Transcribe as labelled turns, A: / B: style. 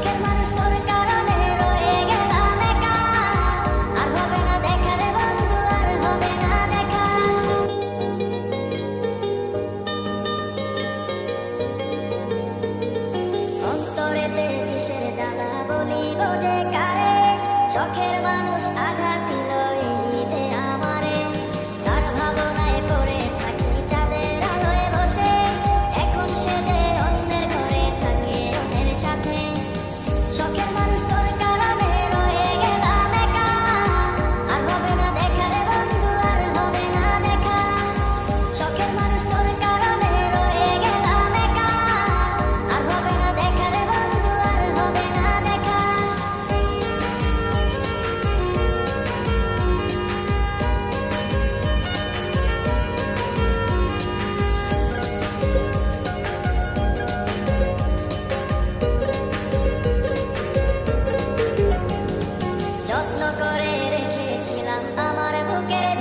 A: শখের মানুষ তোর কারণে রয়ে গেলাম একা, আর হবে না দেখা রে বন্ধু, আর হবে না দেখা। অন্তরেতে কিসের জ্বালা বলিব যে কারে, শখের মানুষ আঘাত দিল এই যে আমারে। তার ভাবনায় পড়ে থাকি চাঁদের আলোয় বসে, এখন সে যে অন্যের ঘরে থাকে অন্যের সাথে। শখের মানুষ তোর কারণে রয়ে গেলাম একা, আর হবে না দেখা রে বন্ধু, আর হবে না দেখা। শখের মানুষ তোর কারণে রয়ে গেলাম একা, আর হবে না দেখা রে বন্ধু, আর হবে না দেখা। যত্ন করে রেখেছিলাম আমার বুকের